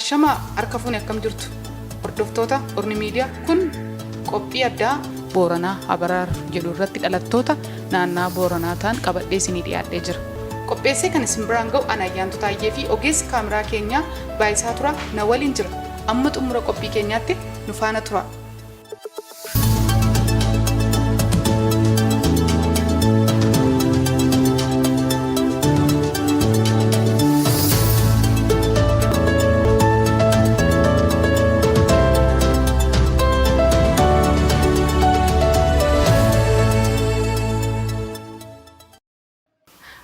Ashama harka fuune akkam jirtu hordoftoota Orni Miidiyaa kun qophii addaa Booranaa Habaraar jedhu irratti dhalattoota naannaa Booranaa ta'an qabadhee isinii dhiyaadhee jira. Qopheessee kan isin biraan ga'u ana Ayyaantu Taayyee fi ogeessi kaameraa keenyaa Baayisaa Turaa na waliin jira. Amma xumura qophii keenyaatti nu faana tura.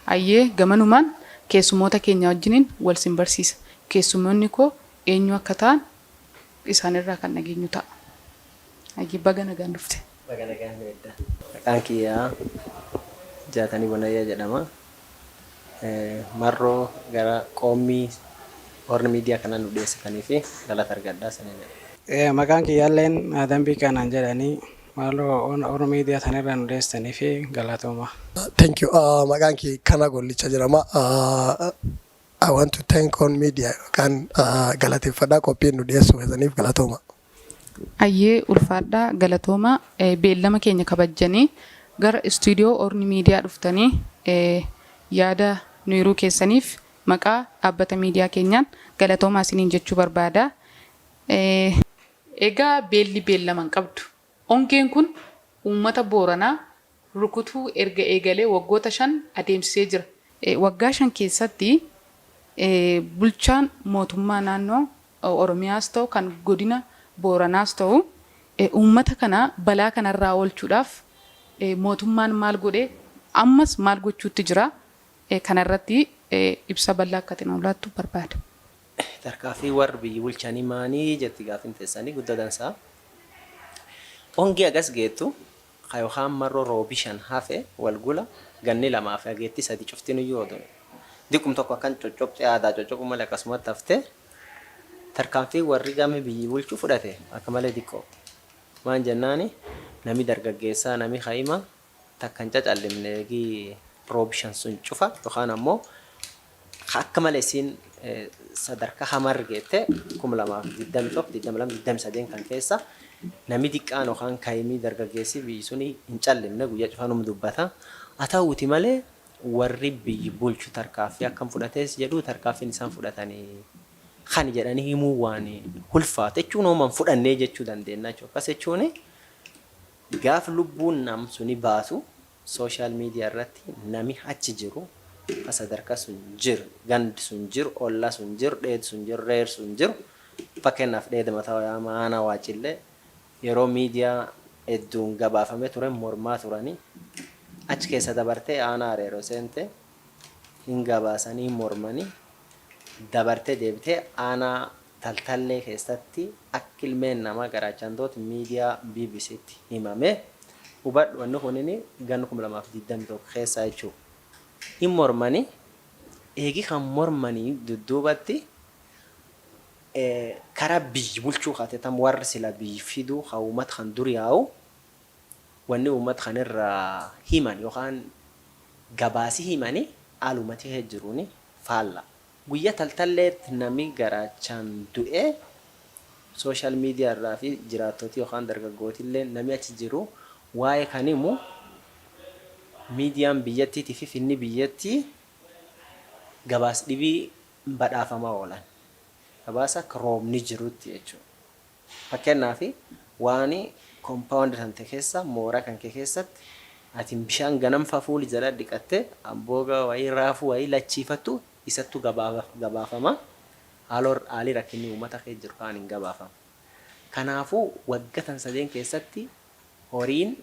Ayyee gamanumaan keessumoota keenya wajjiniin wal simbarsiisa. Keessumoonni koo eenyu akka ta'an isaanirraa kan nageenyu ta'a. Ayyee baga nagaan dhufte. Baga nagaan dhufte. Maqaan kiyyaa Jaatanii Bonayyaa jedhama. Marroo gara qoomii Orni Miidiyaa kanaan nu dhiyeessitanii fi galata argadhaa sanidha. Maqaan kiyyaalleen Dambii Kanaan jedhanii Malo Orni Miidiyaa sanirraa nu dhiyeessitanii fi galatooma. Thank you. Maqaan kiyya kana gollicha jedhama. I want to thank Orni Miidiyaa kan galateeffadhaa qophiin nu dhiyeessu keessaniif galatooma. Ayyee ulfaadhaa galatooma beellama keenya kabajjanii gara istuudiyoo Orni Miidiyaa dhuftanii yaada nu hiruu keessaniif maqaa dhaabbata miidiyaa keenyaan galatoomaa isiniin jechuu barbaada. Egaa beelli beellaman qabdu. Ongeen kun uummata Booranaa rukutuu erga eegalee waggoota 5 adeemsisee jira. Waggaa 5 keessatti bulchaan mootummaa naannoo Oromiyaas ta'u kan godina Booranaas ta'u uummata kana balaa kanarraa oolchuudhaaf mootummaan maal godhee ammas maal gochuutti jira kanarratti ibsa bal'aa akka ta'e laattu barbaada. Tarkaanfii warri biyyi bulchanii maanii jetti gaafin teessanii guddatansaa. Ongee agas geettu yookaan marroo roobishan hafe walgula ganni lamaa fi ageetti sadi cuftiin iyyuu oolu. Diqum tokko akkan coccobxee aadaa coccobuu malee akkasumatti haftee tarkaanfii warri game biyyi bulchuu fudhate akka malee diqqoo. Maan jennaani nami dargaggeessaa nami haima takkan cacallimne roobishan sun cufa yookaan ammoo akka malee siin sadarkaa hamar geette 2021-2023 kan keessa nami diqqaan yookaan kaayimii dargaggeessi biyyi suni hin callimne guyyaa cufanum dubbata. Haa ta'uuti malee warri biyyi bulchu tarkaanfii akkam fudhatees jedhu tarkaanfiin isaan fudhatanii kan jedhanii himuu waan ulfaate jechuun ooman fudhannee jechuu dandeenya jechuudha. Akkas jechuun gaaf lubbuun nam suni baasu sooshaal miidiyaa irratti nami achi jiru sadarkaa sun jiru gandi sun jiru ollaa sun jiru dheed sun jiru reer sun jiru fakkeenyaaf dheeda mataa maana waacillee yeroo miidiyaa hedduun gabaafame ture mormaa turanii achi keessa dabartee aanaa reeroo seente hin gabaasanii mormanii dabartee deebitee aanaa taltallee keessatti akka ilmeen namaa garaachantoota miidiyaa BBC'tti himame hubadhu wanni kunini ganna 2021 keessa jechuudha. Hin mormanii eegi kan mormanii dudduubatti karaa biyyi bulchuu kaatetam warri sila biyyi fiduu haa uummata kan dur yaa'u wanni uummata kan irraa himan yookaan gabaasii himanii haalumatti heejjiruuni faalla. Guyyaa taltalleetti nami garaachaan du'ee sooshaal miidiyaa irraa fi jiraattootii yookaan dargaggootillee nami achi jiru waa'ee kan himu miidiyaan biyyattiitii fi finni biyyattii gabaas dhibii badhaafamaa oolan. Gabaasa akka roobni jirutti jechuudha. Fakkeenyaaf waan koompaawundi tante keessa mooraa kan kee keessatti atiin bishaan ganamfa fuuli jala dhiqattee ambooga wayii raafuu wayii lachiifattu isattu gabaafama. Haalli rakkinni uummata kee jiru kaan hin gabaafama. Kanaafuu waggatan sadeen keessatti horiin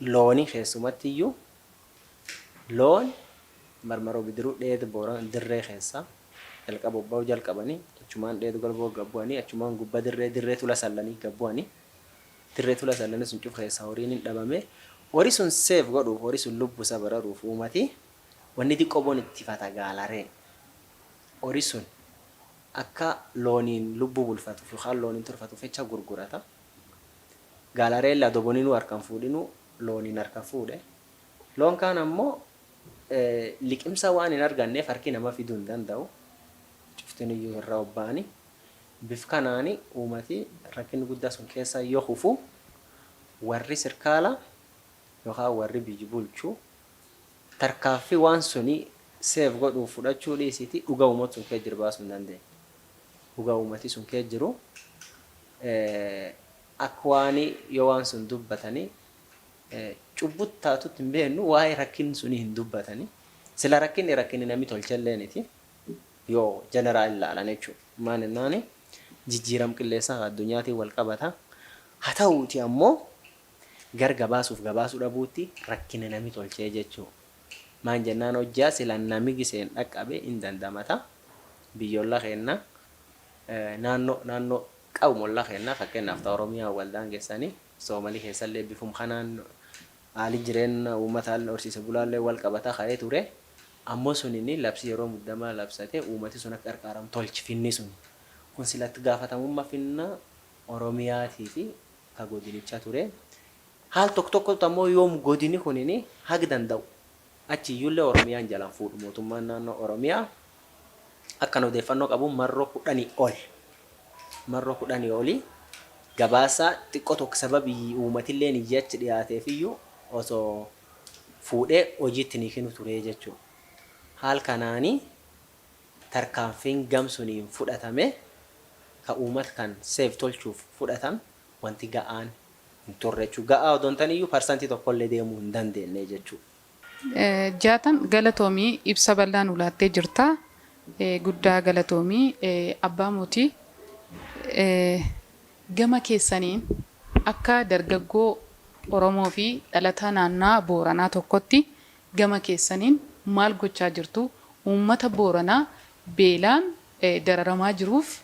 loonii keessumatti iyyuu loon marmaroo bidiruu dheedu booran dirree keessa jalqaba bobba'uu jalqabanii achumaan dheedu galboo gabbu'anii achumaan gubba dirree tula sallanii gabbu'anii dirree tula sallanii sun cufa keessa horiin hin dhabame horii sun seef godhuuf horii sun lubbuu isa bararuuf uumati wanni xiqqoo boon itti fata gaalaree horii sun akka looniin lubbuu bulfatuuf yookaan looniin turfatuuf jecha gurgurata. Gaalaree la doboniinuu harkaan fuudhinuu looniin harka fuudhe. Loon kaan ammoo liqimsa waan hin arganneef harki nama fiduu hin danda'u. cuftin iyyuu irraa obba'anii bif kanaani uummati rakkinni guddaa sun keessa yoo hufu warri sirkaala yookaan warri biyyi bulchuu tarkaaffii waan suni seef godhuu fudhachuu dhiisiti dhugaa uummata sun kee jiru baasuu hin dandeenye. Dhugaa uummati sun kee jiru akka waan yoo waan sun dubbatanii cubbut taatutti hin beeknu waa'ee rakkinni suni hin dubbatanii sila rakkinni namni tolchelleeniti yoo jeneraal ilaalan jechuudha. Maalinnaani jijjiiram qilleensaa addunyaatiin wal qabata. Haa ta'uuti ammoo gabaasuu dhabuutti rakkinni namni tolchee jechuudha. Maan jennaan hojjaa sila namni giseen dhaqqabe hin dandamata. Biyyoolaa keenna naannoo qabumollaa keenna fakkeenyaaf ta'a Oromiyaa waldaan geessanii Soomalii keessallee bifum kanaan haalli jireenya uummataa horsiise bulaallee wal qabata ka'ee ture. Ammoo sunini labsii yeroo muddamaa labsate uummati sun akka qarqaaramu tolchi finni sun. Kun silatti gaafatamummaa finna Oromiyaatii fi ka godinichaa ture. Haal tokko ammoo yoom godini kunini hagi danda'u. Achi iyyuullee Oromiyaan jalaan fuudhu mootummaan naannoo Oromiyaa akkan odeeffannoo qabu marroo 10 ol. Marroo 10 oli gabaasa xiqqoo tokko sababii uummatillee ni achi dhiyaateef iyyuu osoo fuudhee hojiitti ni kennu ture jechuudha. Haal kanaanii tarkaanfiin gamsuniin fudhatame ka uummata kan seef tolchuuf fudhatan wanti ga'aan hin turre jechuudha. Ga'aa odoontan iyyuu parsantii tokkollee deemuu hin dandeenye jechuudha. Jaatan galatoomii ibsa bal'aan ulaattee jirta. Guddaa galatoomii abbaa mootii gama keessaniin akka dargaggoo Oromoo fi dhalataa naannaa Booranaa tokkotti gama keessaniin maal gochaa jirtu? Uummata Booranaa beelaan dararamaa jiruuf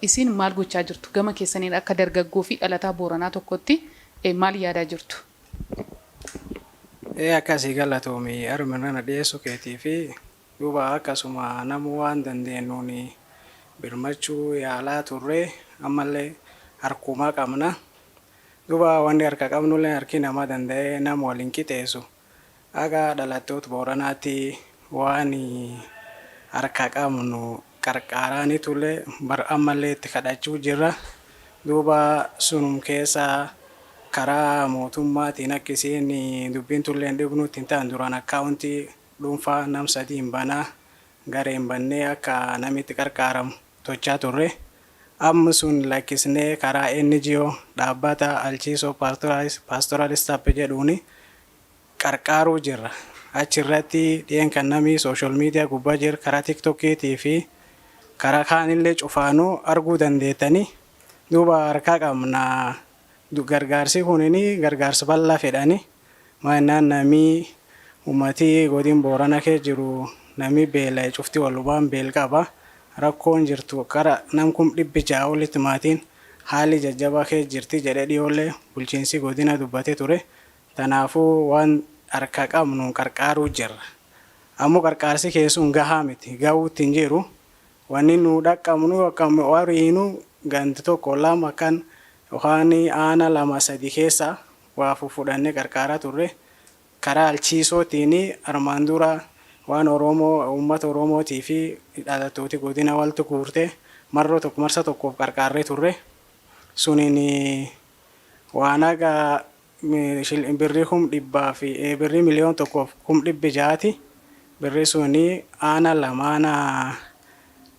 isin maal gochaa jirtu? Gama keessaniin akka dargaggoo fi dhalataa Booranaa tokkotti maal yaadaa jirtu? Akkasii galatoomii arminana dhiyeessuu keetii fi duuba akkasuma namu waan dandeenyuun birmachuu yaalaa turre ammallee harkumaa qabna. Duuba wanni harka qabnullee harki namaa danda'ee nama waliin qixeessu. Akka dhalattoota Booranaatti waan harka qabnu qarqaaraanii tullee ammallee itti kadhachuu jirra. Duuba sunum keessa karaa mootummaatiin akkasiin dubbiin tullee dhibnuutti hin ta'an duraan akkaawuntii dhuunfaa nam sadiin banaa gareen bannee akka namitti qarqaaramu tochaa turre. Amma sun lakkisnee karaa NGO dhaabbata alchiisoo paastoraalist jedhuuni qarqaaruu jirra. Achirratti dhiyeen kan namni sooshaal miidiyaa gubbaa jiru karaa tiktokiitii fi karaa kaanillee cufaanuu arguu dandeettanii. Duuba harkaa qabna. Gargaarsi kunini gargaarsa bal'aa fedhani. Maannaan namni uummatii godin Boorana kee jiru namni beela cufti walubaan beel qaba. Rakkoon jirtu kara namkum 600 olitti maatiin haalli jajjabaa kee jirti jedhee dhiyoollee bulchiinsi godina dubbate ture. Tanaafuu waan harka qabnu qarqaaruu jirra. Ammoo qarqaarsi keessuun gahaa miti. Gahuutti hin jiru. Wanni nu dhaqqabnu akkam wariinu ganti tokko lama kan yookaan aana 2-3 keessa waa fudhannee qarqaaraa turre. Karaa alchiisootiin armaan dura waan Oromoo uummata Oromootii fi dhalattooti godina waltu guurte marsa tokkoof qarqaarree turre. Suniin waan aga birrii 100 fi birrii miliyoon tokkoof 1,600 birrii suni aana lamaana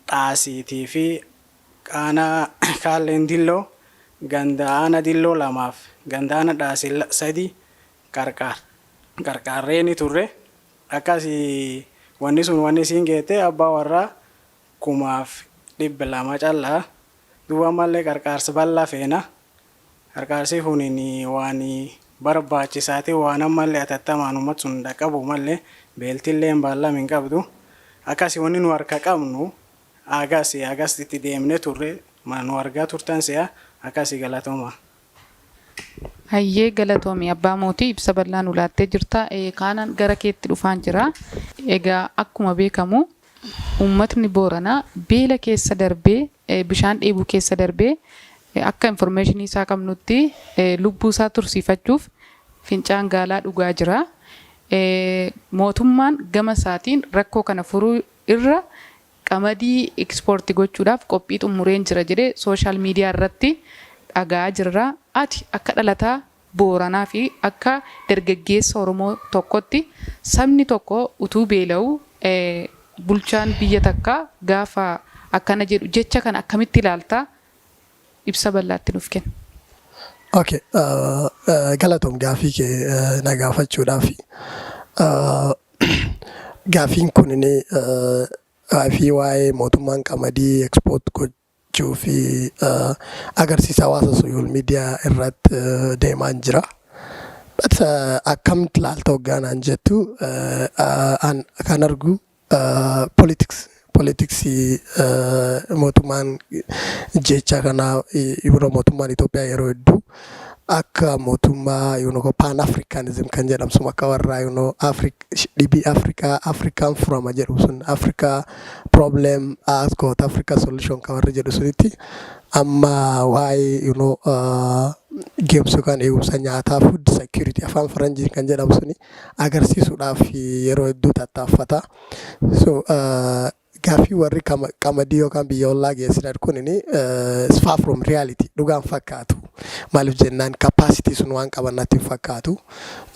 xaasiitii fi aana kaalleen dilloo ganda aana dilloo 2 ganda aana xaasii 3 qarqaarreeni turre. Akkasii wanni sun wanni siin geete abbaa warraa 200,000 callaa. Duuba mallee qarqaarsa bal'aa feena. Qarqaarsi kuniin waan barbaachisaati waan ammallee atattamaan uummata sun dhaqqabu mallee beeltillee bal'aa hin qabdu. Akkasii wanni nu harka qabnu agasitti deemnee turre nu argaa turtan si'a akkasii galatooma. Hayyee galatoomii abbaa mootii ibsa bal'aan ulaattee jirta. Kaanaan gara keetti dhufaan jira. Egaa akkuma beekamu uummatni Booranaa beela keessa darbee bishaan dheebuu keessa darbee akka information isaa qabnutti lubbuu isaa tursiifachuuf fincaan gaalaa dhugaa jira. Mootummaan gama isaatiin rakkoo kana furuu irra qamadii ekspoortii gochuudhaaf qophii xumureen jira jedhee sooshaal miidiyaa irratti dhagaa jirra. Ati akka dhalataa Booranaa fi akka dargaggeessa Oromoo tokkotti sabni tokko utuu beela'u bulchaan biyya takkaa gaafa akkana jedhu jecha kan akkamitti ilaaltaa ibsa bal'aatti nuuf kenna. Okay, galatoom gaafii kee na gaafachuudhaaf gaafiin kun gaafii waa'ee mootummaan qamadii ekspoort gochuu fi agarsiisa hawaasa sooshaal miidiyaa irratti deemaa jira. Akkamitti ilaalta hoggaanaan jettu kan argu politiksii mootummaan jecha kanaa yeroo mootummaan Itoophiyaa yeroo hedduu akka mootummaa pan africanism kan jedhamsu akka warraa dhibii afrikaan furama jedhu sun africa problem as got africa solution kan warra jedhu sunitti amma waa'ee geemsu kan eegumsa nyaataa food security afaan faranjii kan jedhamu suni agarsiisuudhaaf yeroo hedduu tattaaffata. So gaafii warri qamadii yookaan biyya ollaa geessisan kun far from reality dhugaan fakkaatu. Maaliif jennaan capacity sun waan qaban natti hin fakkaatu.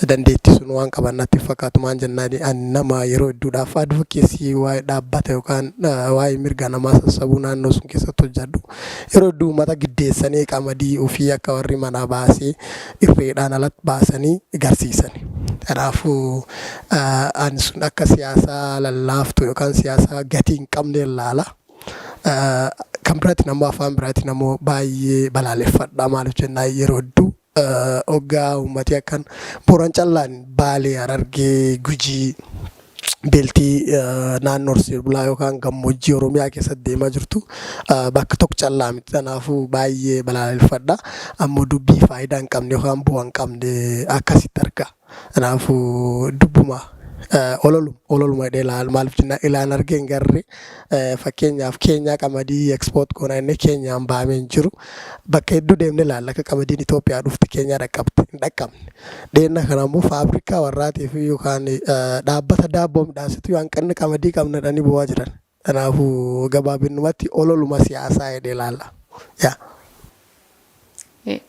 Dandeettii sun waan qaban natti hin fakkaatu. Maan jennaan nama yeroo hedduudhaaf advocacy waa'ee dhaabbata yookaan waa'ee mirga namaa sassabuu naannoo sun keessatti hojjedhu. Yeroo hedduu uummata giddeessanii qamadii ofii akka warri manaa baasee irreedhaan alatti baasanii agarsiisan. Kanaafuu ani sun akka siyaasaa lallaaftu yookaan siyaasaa gatii hin qabne ilaala. Kan biraatti namoo afaan biraatti namoo baay'ee balaaleffadha. Maaliif jennaan yeroo hedduu hoggaa uummatni akkan Booran callaan Baalee, Harargee, Gujii, Beeltii naannoo Horsiisee bulaa yookaan gammoojjii Oromiyaa keessatti deemaa jirtu bakka tokko callaa miti. Kanaafuu baay'ee balaaleffadha. Ammoo dubbii faayidaa hin qabne yookaan bu'aa hin qabne akkasitti arga. Kanaafuu dubbuma ololuma jedhee ilaala. Maaliif jennaan ilaan argee hin garre fakkeenyaaf Keenyaa qamadii ekspoort goona inni Keenyaan bahamee hin jiru. Bakka hedduu deemnee ilaalla akka qamadiin Itoophiyaa dhufte Keenyaa dhaqqabte hin dhaqqabne. Dheenna kanammoo faabrikaa warraatiif yookaan dhaabbata daabboo midhaasitu hanqinni qamadii qabnadhanii bu'aa jiran. Kanaafuu gabaabinumatti ololuma siyaasaa jedhee ilaalla.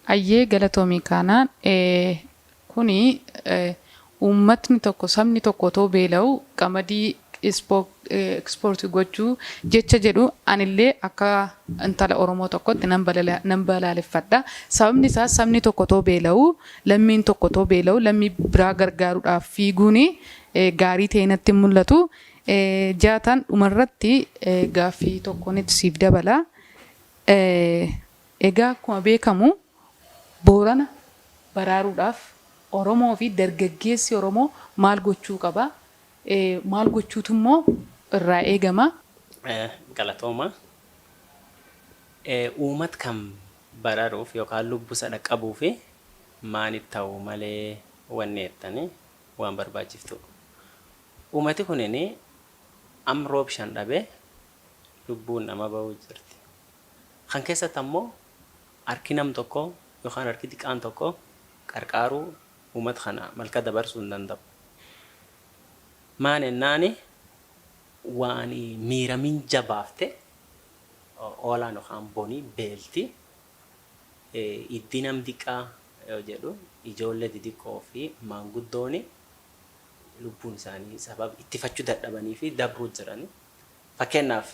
Ayyee galatoomii kanaan kuni uummatni tokko sabni tokko otoo beela'u qamadii ekspoortii gochuu jecha jedhu anillee akka intala Oromoo tokkotti nan balaaleffadha. Sababni isaa sabni tokko otoo beela'u lammiin tokko otoo beela'u lammii biraa gargaaruudhaaf fiiguun gaarii ta'e natti mul'atu. Jaataan dhumarratti gaaffii tokkoon siif dabala. Egaa akkuma beekamu Boorana baraaruudhaaf Oromoo fi dargaggeessi Oromoo maal gochuu qaba? Maal gochuutu immoo irraa eegama? Galatooma. Uummata kan baraaruuf yookaan lubbuu isa dhaqqabuuf maaliif ta'u malee wanni jettanii waan barbaachiftu. Uummati kunini am roob shan dhabee lubbuun nama bahuu jirti. Kan keessatti ammoo harki nam tokko yookaan harki xiqqaan tokko qarqaaruu uummata kana malka dabarsuu hin danda'u. Maan ennaani waan miiramin jabaafte oolaan yookaan bonii beelti itti nam xiqqaa yoo jedhu ijoollee xixiqqoo fi maanguddooni lubbuun isaanii sababa ittifachuu dadhabanii fi dabruu jirani. Fakkeenyaaf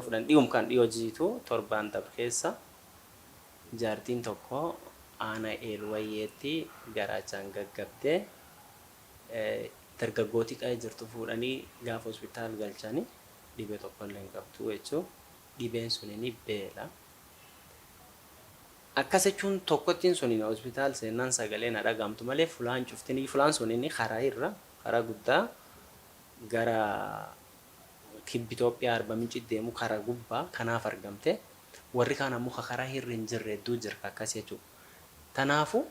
fudhan dhiyum kan dhiyoo jiitu torbaan dabre keessa jaartiin tokko aana eelwayyeetti garaachaan gaggabdee dargaggooti qa'ee jirtu fuudhanii gaafa hospitaal galchanii dhibee tokko illee hin qabdu jechuun dhibeen suniin beela. Akkas jechuun tokkottiin suniin hospitaal seenaan sagalee na dhagaamtu malee fulaan cuftinii fulaan suniin karaa guddaa gara kibbi Itoophiyaa Arba Mincii deemu karaa gubbaa kanaaf argamte warri kaan ammoo karaa hirri hin jirre hedduu jira akkas jechuudha. Tanaafu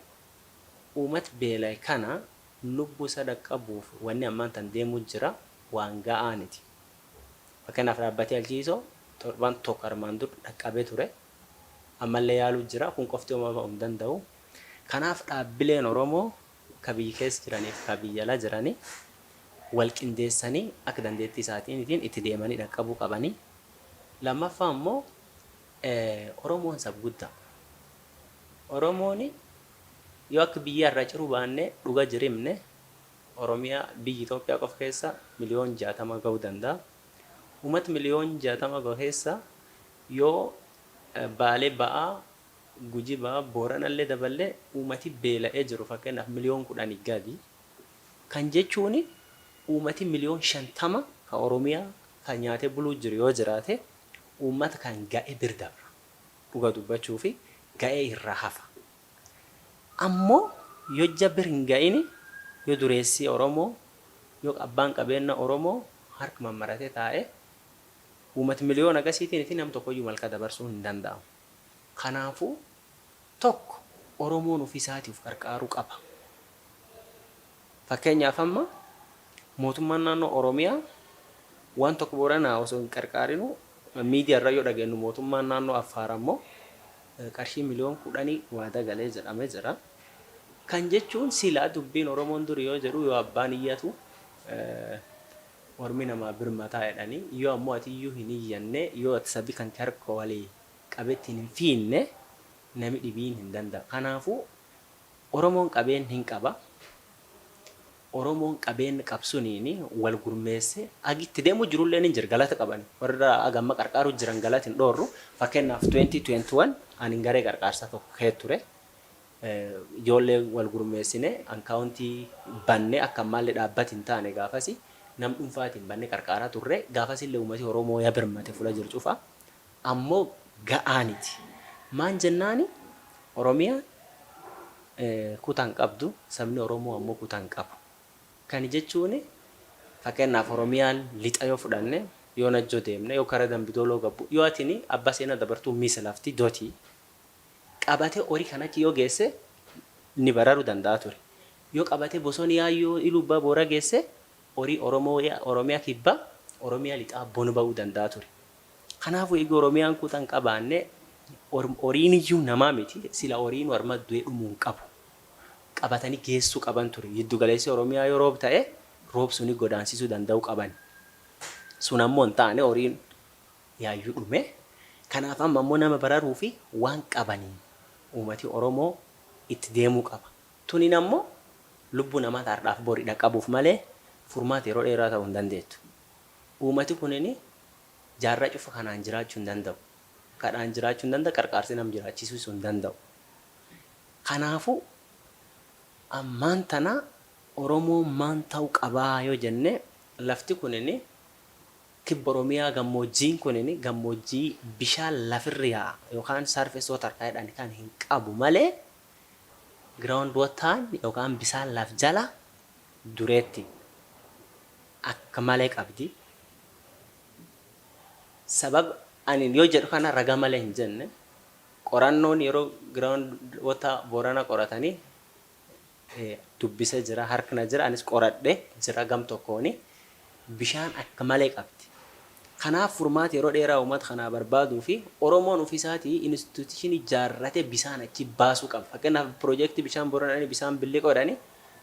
uummata beelaa kana lubbuu isa dhaqqabuuf wanni ammaan tan deemuu jira waan ga'aaniti. Fakkeenyaaf dhaabbatee alchiisoo torban tokko armaan dur dhaqqabee ture. Ammallee yaaluu jira kun qofti uumama hin danda'u. Kanaaf dhaabbileen Oromoo ka biyya keessa jiraniif ka biyya alaa jiranii wal qindeessanii akka dandeettii isaatiin itti deemanii dhaqqabuu qabanii. Lammaffaa immoo Oromoon sabguddaa. Oromoon yoo akka biyya irraa ciruu baannee dhuga jirimne Oromiyaa biyyi Itoophiyaa qofa keessa miliyoon 60 ga'uu danda'a. Uummata miliyoon 60 ga'u keessa yoo Baalee ba'aa Gujii ba'aa Booranallee daballee uummati beela'ee jiru fakkeenyaaf miliyoon 10 gadi. Kan jechuun uummati miliyoon 50 kan Oromiyaa kan nyaatee buluu jiru yoo jiraate uummata kan ga'ee birdabra dhuga dubbachuu fi ga'ee irraa hafa. Ammoo yoo jabir hin ga'ini yoo dureessi Oromoo yoo abbaan qabeenya Oromoo harka mammaratee taa'e uummati miliyoona akkasiitiin fi nam tokkoyyuu malka dabarsuu hin danda'amu. Kanaafuu tokko Oromoon ofiisaatiif qarqaaruu qaba. Fakkeenyaaf amma mootummaan naannoo Oromiyaa waan tokko Booranaa osoo hin qarqaarinu miidiyaa irra yoo dhageenyu mootummaan naannoo Affaar ammoo qarshii miliyoon 10 waada galee jedhamee jira. Kan jechuun silaa dubbiin Oromoon dur yoo jedhu yoo abbaan iyyatu Ormi namaa birmataa jedhanii yoo ammoo ati iyyuu hin iyyanne yoo ati sabi kan harka walii qabeettiin hin fiinne nami dhibiin hin danda'a. Kanaafuu Oromoon qabeen hin qaba. Oromoon qabeen qabsuniini wal gurmeesse agitti deemu jirullee hin jira galata qabani. Warra agamma qarqaaru jiran galata hin dhoorru. Fakkeenyaaf 2021 ani garee qarqaarsa tokko kee ture. Ijoollee wal gurmeessine akkaawuntii banne akka ammallee dhaabbati hin taane gaafasi nam dhuunfaatiin banne qarqaaraa turre gaafasillee uummati Oromoo yaa birmate fuula jiru cufa. Ammoo ga'aaniti. Maan jennaani Oromiyaa kutaan qabdu sabni Oromoo ammoo kutaan qabu. Kan jechuun fakkeenyaaf Oromiyaan lixa yoo fudhanne yoo najjoo deemne yoo karaa Dambidooloo gabbu yoo atini abbaa seenaa dabartuu miisa lafti dootii qabatee horii kanatti yoo geesse ni bararuu danda'a ture. Yoo qabatee bosonni yaayyoo Ilubbaa Boora geesse horii Oromiyaa kibbaa Oromiyaa lixaa boonu ba'uu danda'a ture. Kanaafuu egaa Oromiyaan kutaan qabaanne horiin iyyuu namaa miti sila horiin warma du'ee dhumuun qabu. Qabatanii geessuu qaban ture. Giddu galeessi Oromiyaa yoo roob ta'e roob suni godaansisuu danda'u qaban. Sun ammoo hin taane horiin yaayyuu dhume. Kanaaf amma ammoo nama bararuu fi waan qabaniin uummati Oromoo itti deemuu qaba. Tuniin ammoo lubbuu namaa taardhaaf borii dhaqqabuuf malee furmaata yeroo dheeraa ta'uu hin dandeettu. Uummati kunini jaarraa cufa kanaan jiraachuu hin danda'u. Kadhaan jiraachuu hin danda'u, qarqaarsi nam jiraachisuu hin danda'u. Kanaafuu ammaan tana Oromoo maan ta'uu qabaa yoo jenne lafti kunini kibba Oromiyaa gammoojjiin kunini gammoojjii bishaan lafirraa yookaan surface water jedhan kan hin qabu malee ground water yookaan bishaan laf jala dureetti akka malee qabdi. Sabab ani yoo jedhu kana raga malee hin jenne qorannoon yeroo ground water Boorana qoratanii dubbisee jira harkina jira anis qoradhe jira gam tokkooni bishaan akka malee qabdi. Kanaaf furmaata yeroo dheeraa uummata kanaa barbaaduu fi Oromoon ofiisaatii instituushinii ijaarratee bishaan achi baasuu qaba. Fakkeenyaaf piroojeektii bishaan Booranaa bishaan Billiqoo jedhanii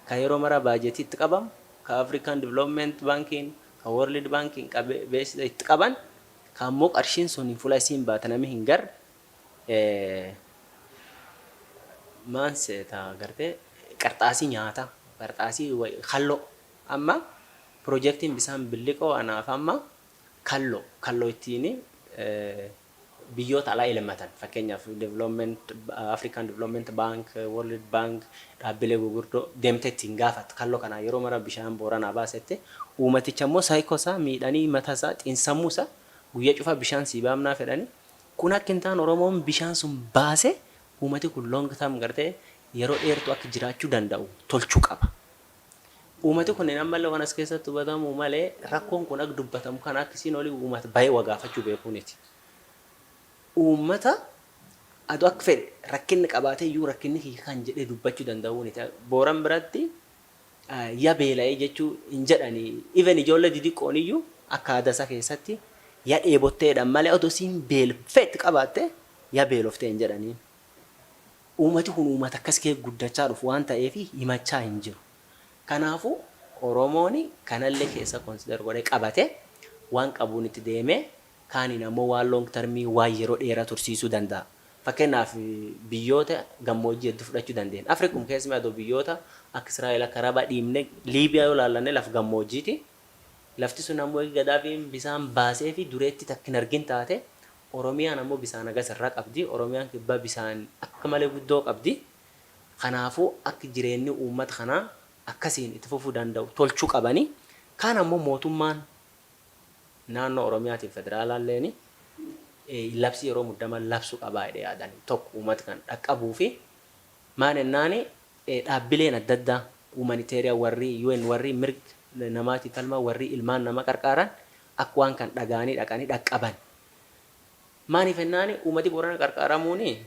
kan yeroo maraa baajetii itti qabamu kan African Development Banking kan World Banking beeksisa itti qaban kan ammoo qarshiin sun fuula isiin baataname hin gar maan seetaa gartee qarxaasii nyaata qarxaasii kalloo amma piroojeektiin bishaan Billiqoo anaaf amma kalloo ittiin biyyoota alaa ilmatan fakkeenyaaf African Development Bank, World Bank dhaabbilee gurguddoo deemtee ittiin gaafatu kalloo kana yeroo mara bishaan Booranaa baasette uummaticha immoo saayikoosaa miidhanii mataasaa xiinsammuusaa guyyaa cufaa bishaan sii baamnaa fedhanii kun akka hin taane Oromoon bishaan sun baase uummati kun long term gartee yeroo dheertuu akka jiraachuu danda'u tolchuu qaba. Uummati kun ammallee waan as keessatti hubatamu malee rakkoon kun akka dubbatamu kan akkasiin olii uummata baay'ee wagaafachuu beekuuniti. Uummata aduu akka fedhe rakkinni qabaatee iyyuu rakkinni kan jedhee dubbachuu danda'uuniti. Booran biratti yaa beela'ee jechuu hin jedhanii even ijoollee didiqqoon iyyuu akka aadasaa keessatti yaa dheebotteedhaan malee otoo siin beelfeetti qabaatte yaa beeloftee hin jedhanii. Uummati kun uummata akkas kee guddachaa dhufu waan ta'eef himachaa hin jiru. Kanaafuu Oromooni kanallee keessa consider godhee qabate waan qabuun itti deemee kaaniin ammoo waan long termii waan yeroo dheeraa tursiisuu danda'a. Fakkeenyaaf biyyoota gammoojjii hedduu fudhachuu dandeenya. Afrikum keessumaa iddoo biyyoota akka Israa'eel akka Arabaa dhiibnee Liibiyaa yoo ilaallanne lafa gammoojjiiti. Lafti sun ammoo gadaafiin bisaan baasee fi dureetti takkin argin taate Oromiyaan ammoo bisaan agas irraa qabdi. Oromiyaan kibbaa bisaan akka malee guddoo qabdi. Kanaafuu akka jireenyi uummata kanaa akkasiin itti fufuu danda'u tolchuu qabanii. Kaan ammoo mootummaan naannoo Oromiyaatiif federaalaalleeni labsii yeroo muddamaa labsuu qabaa jedhee yaadan tokko uummata kan dhaqqabuu fi maal jennaani dhaabbileen adda addaa humanitarian warri UN warri mirga namaatiif falmaa warri ilmaan nama qarqaaran akka waan kan dhagaanii dhaqanii dhaqqaban. Maaliif jennaani uummati Boorana qarqaaramuuni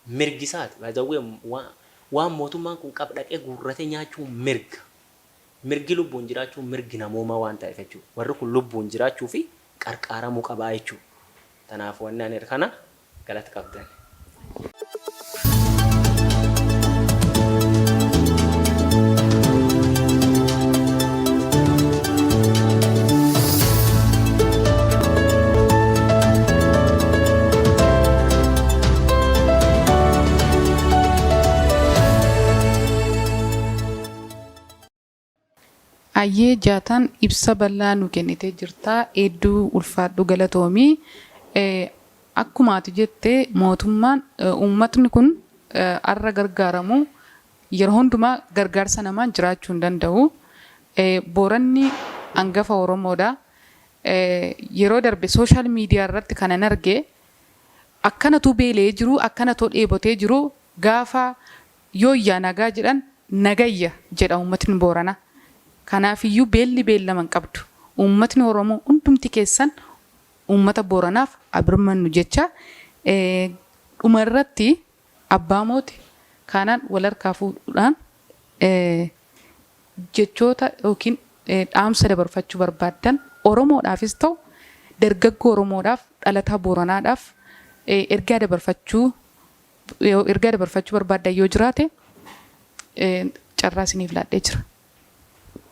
mirgisaati. Baay'ee waan mootummaan kun qaba dhaqee guurratee nyaachuun mirga. Mirgi lubbuun jiraachuun mirgi namooma waan ta'eef jechuudha. Warri kun lubbuun jiraachuu fi qarqaaramuu qabaa jechuudha. Tanaaf wanni ani kana galata qabdan. Ayyee jaataan ibsa bal'aa nu kennitee jirtaa hedduu ulfaadhu galatoomii. Akkuma ati jettee mootummaan uummatni kun har'a gargaaramu yeroo hundumaa gargaarsa namaan jiraachuu hin danda'u. Booranni hangafa Oromoodha. Yeroo darbe sooshaal miidiyaa irratti kanan arge akkanatu beelee jiru akkanatu dheebotee jiru gaafa yooyyaa nagaa jedhan nagayya jedha uummatni Boorana. Kanaafiyyuu beelli beellaman qabdu. Uummatni Oromoo hundumti keessan uummata Booranaaf abirmannu jecha dhumarratti abbaa mooti kanaan wal harkaa fuudhuudhaan jechoota yookiin dhaamsa dabarfachuu barbaaddan Oromoodhaafis ta'u dargaggoo Oromoodhaaf dhalataa Booranaadhaaf ergaa dabarfachuu barbaaddan yoo jiraate carraa isiniif laadhee jira.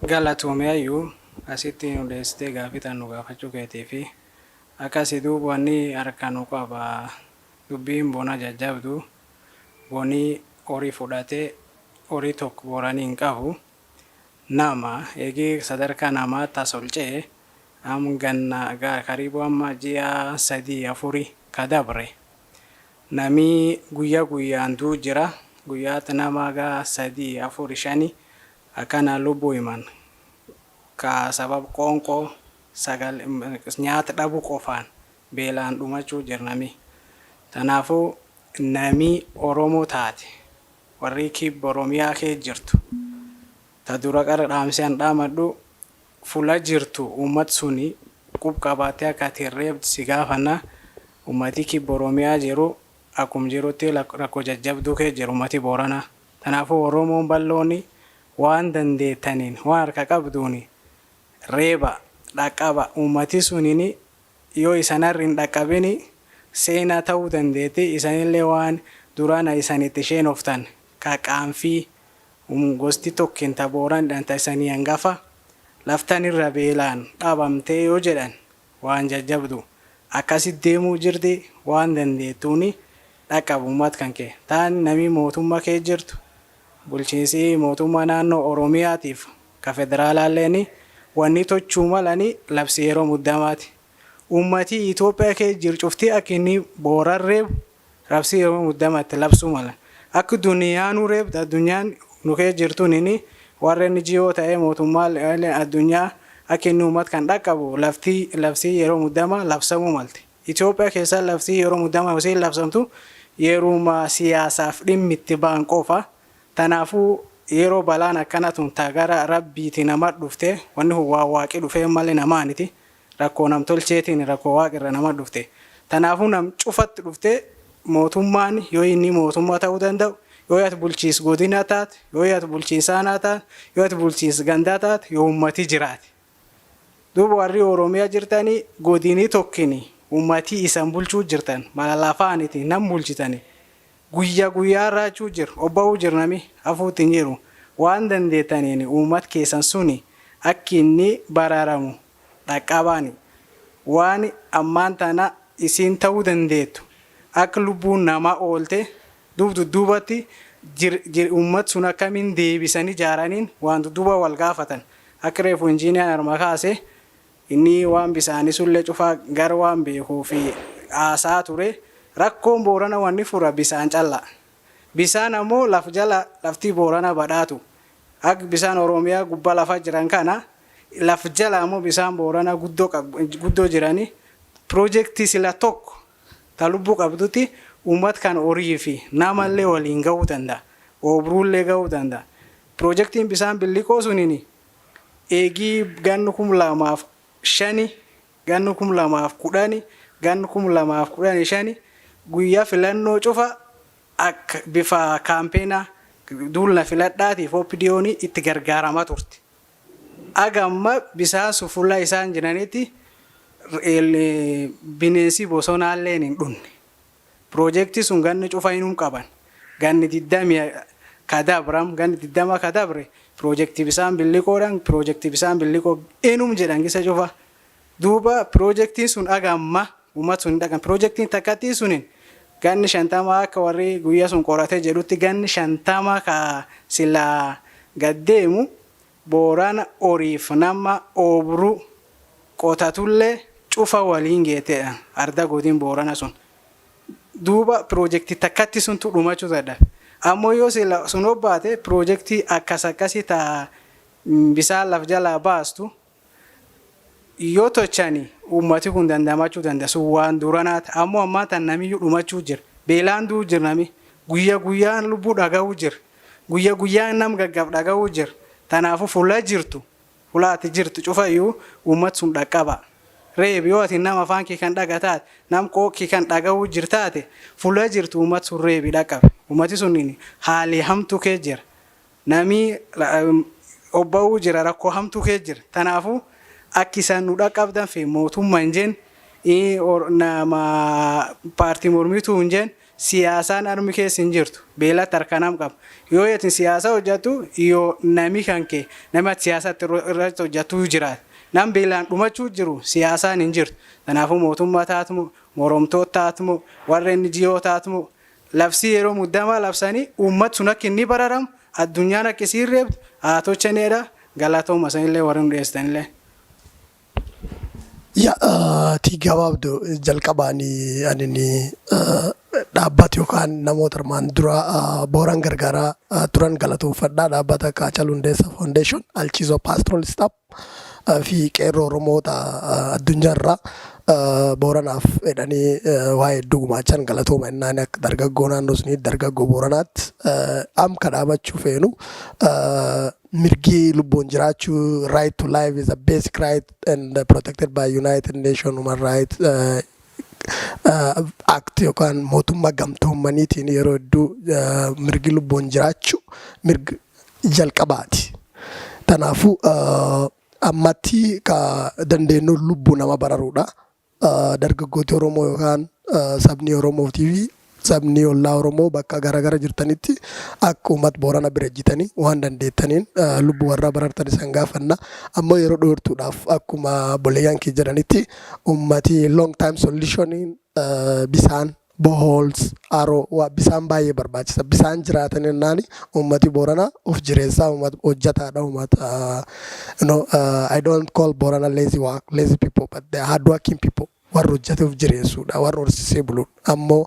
Galatoomiyaayyuu asitti nu deessitee gaafitaan nu gaafachuu keetii fi akkasii duuba wanni harkaan nu qaba dubbiin boona jajjabdu boonii horii fudhatee horii tokko booranii hin qabu nama eegee sadarkaa namaa tasolchee ganna karibu amma ji'a 3-4 kadabre nami guyyaa guyyaan duu jira guyyaatti nama 3-4-5 akana lubbuu himan ka sabab qoonqoo sagal nyaata dhabu qofaan beelaan dhumachuu jirnami. Tanaafuu nami Oromoo taate warri kibba Oromiyaa kee jirtu ta dura qara dhaamseen dhaamadhu fuula jirtu uummat suni qub qabaatee akka tirreebti si gaafanna uummati kibba Oromiyaa jiru akkum jirutti rakkoo jajjabduu kee jiru uummati Booranaa. Tanaafuu Oromoon ballooni waan dandeettaniin waan harka qabduuni reeba dhaqqaba uummati sunini yoo isanarri hin dhaqqabini seenaa ta'uu dandeetti isanillee waan duraana isanitti isheen oftan qaanfii gosti tokkin ta Booranidhaan ta isanii hangafa laftan irra beelaan dhabamtee yoo jedhan waan jajjabdu akkasit deemuu jirti waan dandeettuuni dhaqqabu uummat kan kee taan namii mootummaa kee jirtu bulchiinsi mootummaa naannoo Oromiyaatiif ka federaalaalleeni wanni tochuu malani labsi yeroo muddamaati. Uummati Itoophiyaa kee jircufti akka inni Booran reebu labsi yeroo muddamaatti labsuu mala. Akka duniyaanuu reebda addunyaan nu kee jirtuun inni warreen jiyoo ta'ee mootummaa addunyaa akka inni uummat kan dhaqqabu labsii yeroo muddamaa labsamuu malte. Itoophiyaa keessaa labsii yeroo muddamaa osoo labsamtu yeruma siyaasaaf dhimmi itti ba'an qofa. Tanaafuu yeroo balaan akkanatun tagara rabbiitiin nama dhufte wanni waa waaqi dhufee malee namaaniti rakkoo nam tolcheetiin rakkoo waaqirra nama dhufte. Tanaafuu nam cufatti dhufte mootummaan yoo inni mootummaa ta'uu danda'u yoo ati bulchiis godina taate yoo ati bulchiisaanaa taate yoo ati bulchiis gandaa taate yoo uummati jiraate. Duuba warri Oromiyaa jirtanii godinii tokkini uummatii isan bulchuu jirtan mala lafaaniti nam bulchitanii. Guyyaa raachuu jiru obba'uu jirnami hafuutti jiru waan dandeettaniin uummata keessan suni akka inni baraaramu dhaqqabaani waan ammaan tana isiin ta'uu dandeettu akka lubbuun namaa oolte duubatti uummat sun akkamiin deebisanii ijaaraniin waan duuba wal gaafatan akka reefu injiiniyaan arma kaase inni waan bisaanii sullee cufaa gara waan beekuu fi haasaa ture rakkoon Boorana wanni fura bisaan callaa bisaan ammoo laf jala lafti Boorana badhaatu akka bisaan Oromiyaa gubbaa lafa jiran kana laf jala ammoo bisaan Boorana guddoo jiranii projektii sila tokko ta lubbuu qabdutti uummat kan horii fi namallee waliin ga'uu danda'a oobruullee ga'uu danda'a projektiin bisaan billiqoo sunini eegii gannu 2005 gannu 2010 gannu 2015 guyyaa filannoo cufa akka bifa kaampeenaa duulna filadhaatiif OPDO'n itti gargaaramaa turte agamma bisaan sufulla isaan jiranitti bineensi bosonaallee hin dhunne projektii sun ganni cufa hinum qaban ganni 20 kadabram ganni 20 kadabre projektii bisaan billiqoodhaan projektii bisaan billiqoo enum jedhan gisa cufa duuba projektiin sun agamma uumat sun dhagan projektiin takkattii sunin ganni 50 akka warri guyyaa sun qorate jedhutti ganni 50 ka sila gaddeemu Boorana oriif nama oobru qotatullee cufa waliin geetedha arda godin Boorana sun duuba projektii takkatti sun dhumachuu dadha ammoo yoo sila sun obbaate projektii akkasii ta bisaan laf jalaa baastu yoo tochani uummati kun dandamachuu dandasu waan duranaati ammoo ammaa tan namiyyuu dhumachuu jira beelaan duu jira nami guyyaan lubbuu dhaga'uu jira guyyaan nam gaggaf dhaga'uu jira tanaafu fulaati jirtu cufayyuu uummat sun dhaqqaba reeb yoo ati nama afaan kee kan dhagataate nam qookii kan dhaga'uu jirtaate fuula jirtu uummat sun reebi dhaqqabe uummati sun haalii hamtuu kee jira namii obba'uu jira rakkoo hamtuu kee jira tanaafu akka isaan nu dhaqqabdan fi mootummaan jeen nama paartii mormituu hin jeen siyaasaan armi keessa hin jirtu beela tarkanam qaba yoo yetin siyaasa hojjatu yoo nami kanke nama siyaasatti irratti hojjatu jiraat nam beelaan dhumachuu jiru siyaasaan hin jirtu tanaafu mootummaa taatmu moromtoota taatmu warreen NGO taatmu labsii yeroo muddamaa labsanii uummat sun akka inni bararamu addunyaan akka isiin reebtu haatochaneedha galatooma sanillee warreen dhiyeessanillee. Tii gabaabduu jalqabaanii ani dhaabbata yookaan namoota armaan dura Booran gargaaraa turan galatoomfadhaa dhaabbata akka Haacaaluu Hundeessaa Foundation Alchiisoo Pastoral Staff fi qeerroo Oromoota addunyaarraa Booranaaf jedhanii waa'ee hedduu gumaachan galatooma innaan akka dargaggoo naannoo sunii dargaggoo Booranaatti amka dhaabachuu feenu mirgi lubbuun jiraachuu right to life is a basic right and protected by United Nations Human Rights Act yookaan mootummaa gamtoomaniitiin yeroo hedduu mirgi lubbuun jiraachuu mirgi jalqabaati. Kanaafuu ammatti ka dandeenyu lubbuu nama bararuudha. Dargaggooti Oromoo yookaan sabni Oromoo TV sabni ollaa Oromoo bakka garaagara jirtanitti akka uummata Boorana bira ejjitanii waan dandeettaniin lubbuu warra barartan isaan gaafanna ammoo yeroo dheertuudhaaf akkuma boleeyyan kee jedhanitti uummati long time solutioniin bisaan bohols aroo bisaan baay'ee barbaachisa bisaan jiraatan jennaani uummati Boorana of jireessaa uummata hojjetaadha uummata I don't call Boorana lazy people but they are hardworking people. Warra hojjete of jireessuudha warra horsiisee buluudha ammoo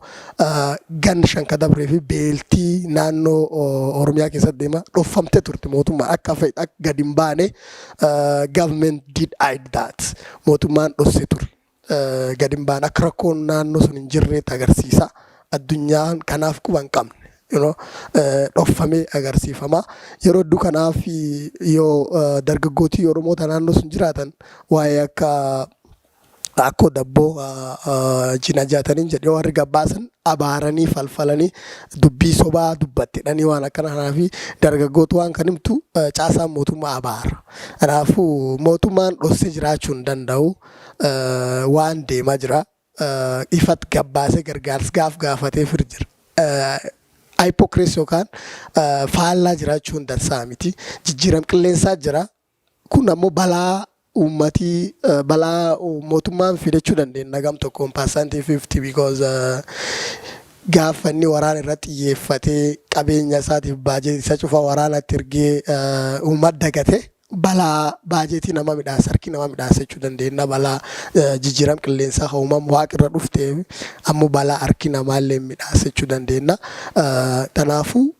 ganni shan kadabree fi beeltii naannoo Oromiyaa keessatti deema dhoffamtee turte mootummaa akka fa'i akka gadi hin baane government did hide that mootummaan dhosse ture gadi hin baane akka rakkoon naannoo sun hin jirreetti agarsiisa addunyaan kanaaf quba hin qabne dhoffamee agarsiifama yeroo hedduu kanaaf yoo dargaggootii Oromoota naannoo sun jiraatan waa'ee akka Akko dabboo jina jaataniin jedhee warri gabbaasan abaaranii falfalanii dubbii sobaa dubbattedhanii waan akkana kanaafi dargaggoota waan kan himtu caasaan mootummaa abaara. Kanaafuu mootummaan dhossee jiraachuu hin danda'u waan deemaa jira ifat gabbaasee gargaarsa gaafatee fir jira. hypocrisy yookaan faallaa jiraachuun dansaa miti. Jijjiiram qilleensaa jira. Kun ammoo balaa uummatii balaa mootummaan fidachuu dandeenya gam tokkoon percentage 50 because gaafa inni waraana irratti xiyyeeffatee qabeenya isaatiif baajetii isa cufaa waraanatti ergee uummata dagate balaa baajetii nama midhaasa harki nama midhaasa jechuu dandeenya balaa jijjiiram qilleensaa uumamu waaqirra dhuftee ammoo balaa harki namaallee midhaasa jechuu dandeenya. Kanaafuu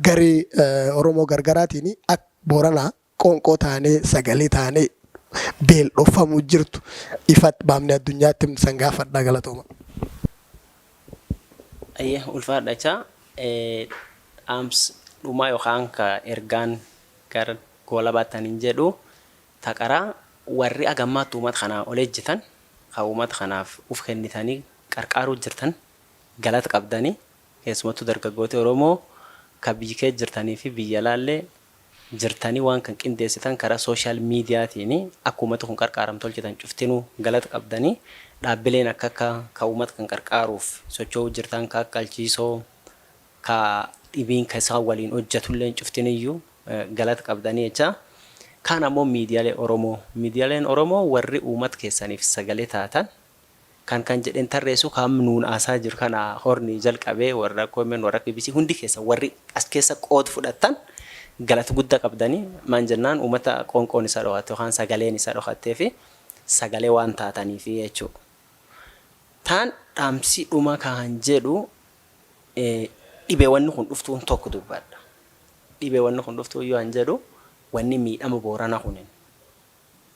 garee Oromoo gargaraatiin akka Booranaa qoonqoo taanee sagalee taanee beel dhofamuu jirtu ifatti baamne addunyaatti san gaafadhaa galatooma. Ulfaadhacha dhaams dhumaa yookaan ka ergaan gara goola baataniin jedhu taqaraa warri agammaatti uummata kanaa ol ejjitan ka uummata kanaaf uf kennitanii qarqaaruu jirtan galata qabdanii keessumattuu dargaggoota Oromoo ka biyya kee jirtanii fi biyya laallee jirtanii waan kan qindeessitan karaa sooshaal miidiyaatiin akka uummata kun qarqaaram tolchitan cuftinuu galata qabdanii dhaabbileen akka ka uummata kan qarqaaruuf socho'uu jirtan ka qalchiisoo ka dhibiin ka isaan waliin hojjetullee cuftiniyyuu galata qabdanii jecha. Kaan ammoo miidiyaaleen Oromoo warri uummata keessaniif sagalee taatan kan jedhen tarreessu kan nuun aasaa jiru kana horni jalqabee warra komen warra BBC hundi keessa warri as keessa qooda fudhatan galata guddaa qabdanii maan jennaan uummata qoonqoon isa dhokatte yookaan sagaleen isa dhokattee fi sagalee waan taataniif jechuudha. Taan dhaamsi dhuma kan jedhu dhibeewwanni kun dhuftuun tokko dubbadha. Dhibeewwanni kun dhuftuu yoo an jedhu wanni miidhama Booranaa kunin.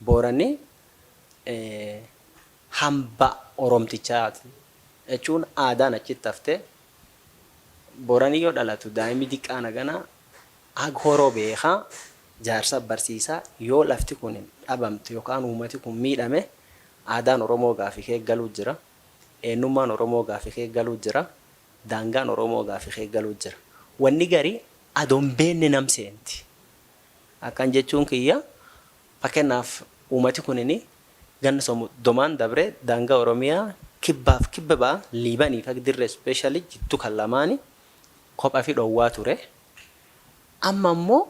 Booranni hamba Oromtichaati jechuun aadaan achitti haftee Booranii yoo dhalatu daa'imni diqqaan ganaa ag horoo beekaa jaarsa barsiisaa yoo lafti kun dhabamte yookaan uummati kun miidhame aadaan Oromoo gaafii kee galuu jira. Eenyummaan Oromoo gaafii kee galuu jira. Daangaan Oromoo gaafii kee galuu jira. Wanni garii adoon beenne namseenti. Akkan jechuun kiyya fakkeenyaaf uummati kunini ganna domaan dabre daangaa Oromiyaa kibbaaf kibba ba'aa Liibanii fi dirree ispeeshaalii jiddu kan lamaani kophaa fi dhoowwaa ture. Amma ammoo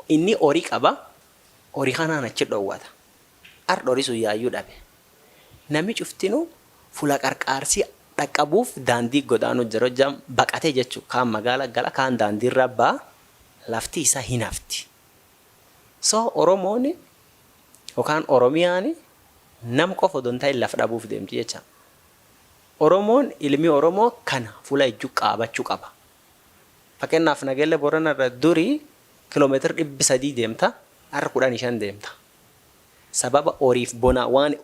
inni horii qaba. Horii kanaan achi dhoowwata. Horii sun yaayyuu dhabe. Namni cuftinuu fuula qarqaarsii dhaqqabuuf daandii godaanuu jira jam baqatee jechuudha. Kaan magaala gala kaan daandiirra ba'a lafti isaa hin hafti. So Oromoon yookaan Oromiyaan nam qofa odoo hin ta'in lafa dhabuuf deemti jecha. Oromoon ilmi Oromoo kana fuula ijju qaabachuu qaba. Fakkeenyaaf Nageelle Booranaa irra durii kiiloomeetira 300 deemta har'a 15 deemta. Sababa horiif bonaa waan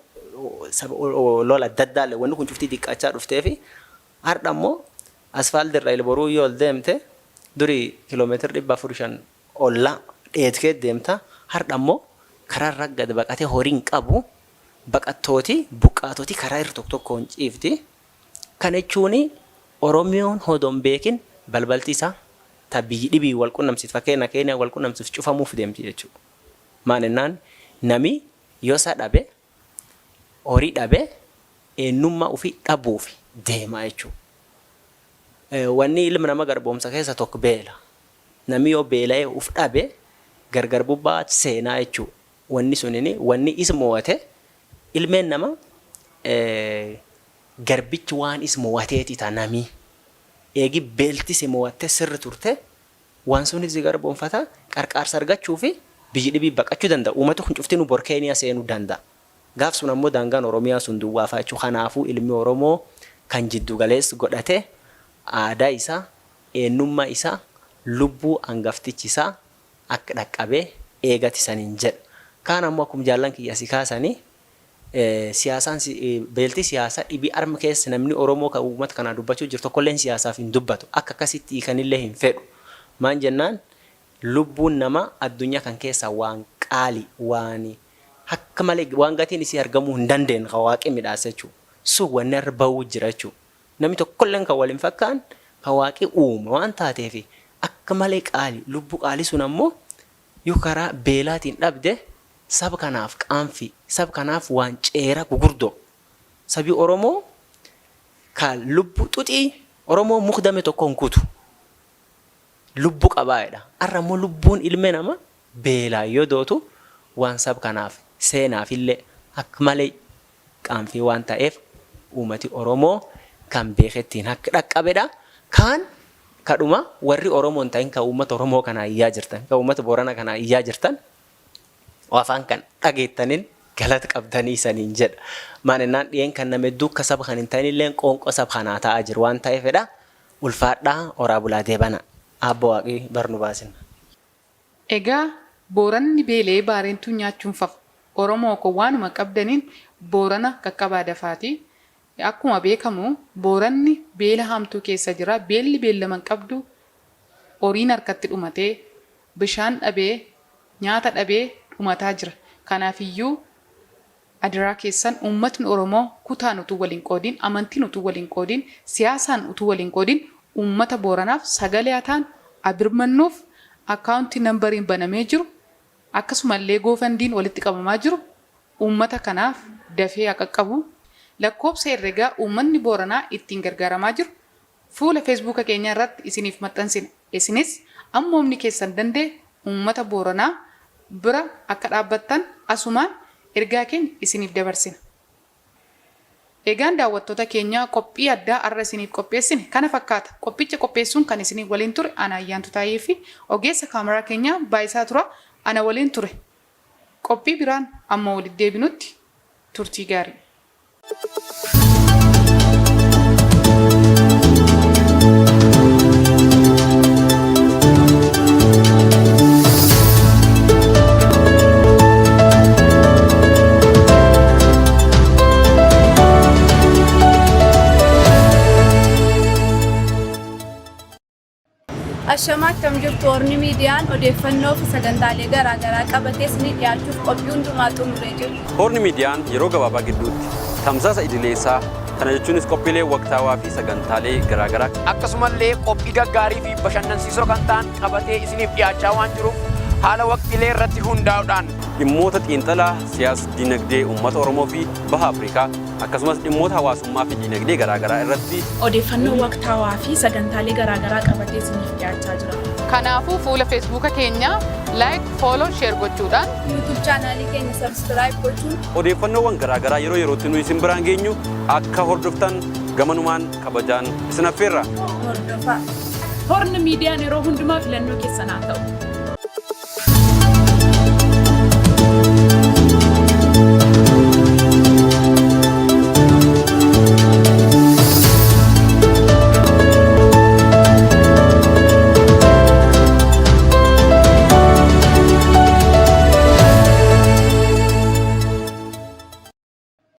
lola daddaalle wanni kun cuftii xiqqaachaa dhuftee fi har'a ammoo asfaaltii irra ilboruu yoo ol deemte durii kiiloomeetira 405 olla dheetkee deemta. Har'a ammoo karaa irra gad baqatee horiin qabu baqattooti buqqaatoti karaa irra tokkoon ciifti. Kana jechuun Oromiyoon hodoon beekin balbalti isaa tabbii dhibii wal qunnamsiif fakkeenya keenya wal qunnamsiif cufamuuf deemti jechuudha. Maalinnaan nami yoo isa dhabe horii dhabe eenyummaa ofii dhabuuf deema jechuudha. Wanni ilma nama garboomsa keessa tokko beela. Nami yoo beela'ee uf dhabe gargar bubbaa seenaa jechuudha. Wanni sunini wanni isa mo'ate ilmeen nama garbichi waan isa mo'ateeti taanami. Eegi beelti si mo'attee sirri turte waan sunis garboomfata qarqaarsa argachuu fi biyyi dhibii baqachuu danda'a. Uummata kun cuftinuu bor Keeniyaa seenuu danda'a. Gaaf sun ammoo daangaan Oromiyaa sun duwwaa faachuu kanaafuu ilmi Oromoo kan jiddu galeessu godhate aadaa isaa, eenyummaa isaa, lubbuu hangaftichi isaa akka dhaqqabee eegati saniin jedha. Kaan ammoo akkuma jaallan kiyya si kaasanii siyaasaan beelti siyaasaa dhibii arma keessa namni Oromoo kan uummata kanaa dubbachuu jiru tokkolleen siyaasaaf hin dubbatu. Akka akkasitti hiikanillee hin fedhu. Maan jennaan lubbuun nama addunyaa kan keessaa waan qaali waan akka malee waan gatiin isii argamuu hin dandeenye kan waaqni midhaasa jechuudha. Sun wanni irra bahuu jira jechuudha. Namni tokkolleen kan waliin fakkaan kan waaqni uuma waan taateef akka malee qaali lubbuu qaali sun ammoo yoo karaa beelaatiin dhabde saba kanaaf qaanfi saba kanaaf waan ceera gugurdoo sabi Oromoo kan lubbuu xuxii Oromoo mukdame tokko hin kutu. Lubbu qabaa'edha. Arrammoo lubbuun ilmi nama beelaa yoo dootu waan sab kanaaf seenaaf illee akka malee qaanfii waan ta'eef uummati Oromoo kan beekettiin akka dhaqqabedha. Kaan kadhuma warri Oromoo hin ta'in kan uummata Oromoo kanaa iyyaa jirtan, kan uummata Boorana kanaa iyyaa jirtan afaan kan dhageettaniin galata qabdanii saniin jedha. Maalinnaan dhiyeen kan nama hedduu akka saba kan hin ta'in illee qoonqoo saba kanaa ta'aa jiru waan ta'eefidha. Ulfaadhaa oraa bulaa deebana. Abbo Waaqii barnu baasinna. Egaa Booranni beelee baareentuu nyaachuun fafa. Oromoo ko waanuma qabdaniin Boorana qaqqabaa dafaati. Akkuma beekamu Booranni beela hamtuu keessa jira. Beelli beellaman qabdu horiin harkatti dhumatee bishaan dhabee nyaata dhabee dhumataa jira. Kanaafiyyuu adiraa keessan uummatni Oromoo kutaan utuu waliin qoodiin, amantiin utuu waliin qoodiin, siyaasaan utuu waliin qoodiin uummata Booranaaf sagalee hataan abirmannuuf akkaawuntii nambariin banamee jiru akkasumallee goofandiin walitti qabamaa jiru uummata kanaaf dafee akka qabu lakkoobsa herregaa uummanni Booranaa ittiin gargaaramaa jiru fuula feesbuuka keenya irratti isiniif maxxansina. Isinis ammoomni keessan dandee uummata Booranaa bira akka dhaabbattan asumaan ergaa keenya isiniif dabarsina. Egaan daawwattoota keenya qophii addaa har'a isiniif qopheessine kana fakkaata. Qophicha qopheessuun kan isiniif waliin ture ana Ayyaantu Taayee fi ogeessa kaameraa keenya Baayisaa Tura ana waliin ture. Qophii biraan amma walitti deebinutti turtii gaarii. Ashamaa akkam jirtu Horni Miidiyaan odeeffannoo fi sagantaalee garaagaraa qabatee isinii dhiyaachuuf qophii hundumaa xumuree jiru. Horni Miidiyaan yeroo gabaabaa gidduutti tamsaasa idileessaa kana jechuunis qophiilee waqtaawaa fi sagantaalee garaagaraa akkasumallee qophii gaggaarii fi bashannansiisoo kan ta'an qabatee isiniif dhiyaachaa waan jiruuf haala waqtiilee irratti hundaa'uudhaan dhimmoota xiinxalaa siyaasa dinagdee uummata Oromoo fi baha Afrikaa akkasumas dhimmoota hawaasummaa fi dinagdee garaagaraa irratti Odeeffannoo waqtaawaa fi sagantaalee garaagaraa qabatee isiniif dhiyaachaa jira. Kanaafuu fuula feesbuuka keenya like, follow, share gochuudhaan YouTube chaanaalii keenya subscribe gochuun odeeffannoowwan garaagaraa yeroo yerootti nu isin biraan geenyu akka hordoftan gamanumaan kabajaan isin affeerra. hordofaa. Horni Miidiyaan yeroo hundumaa filannoo keessan haa ta'u.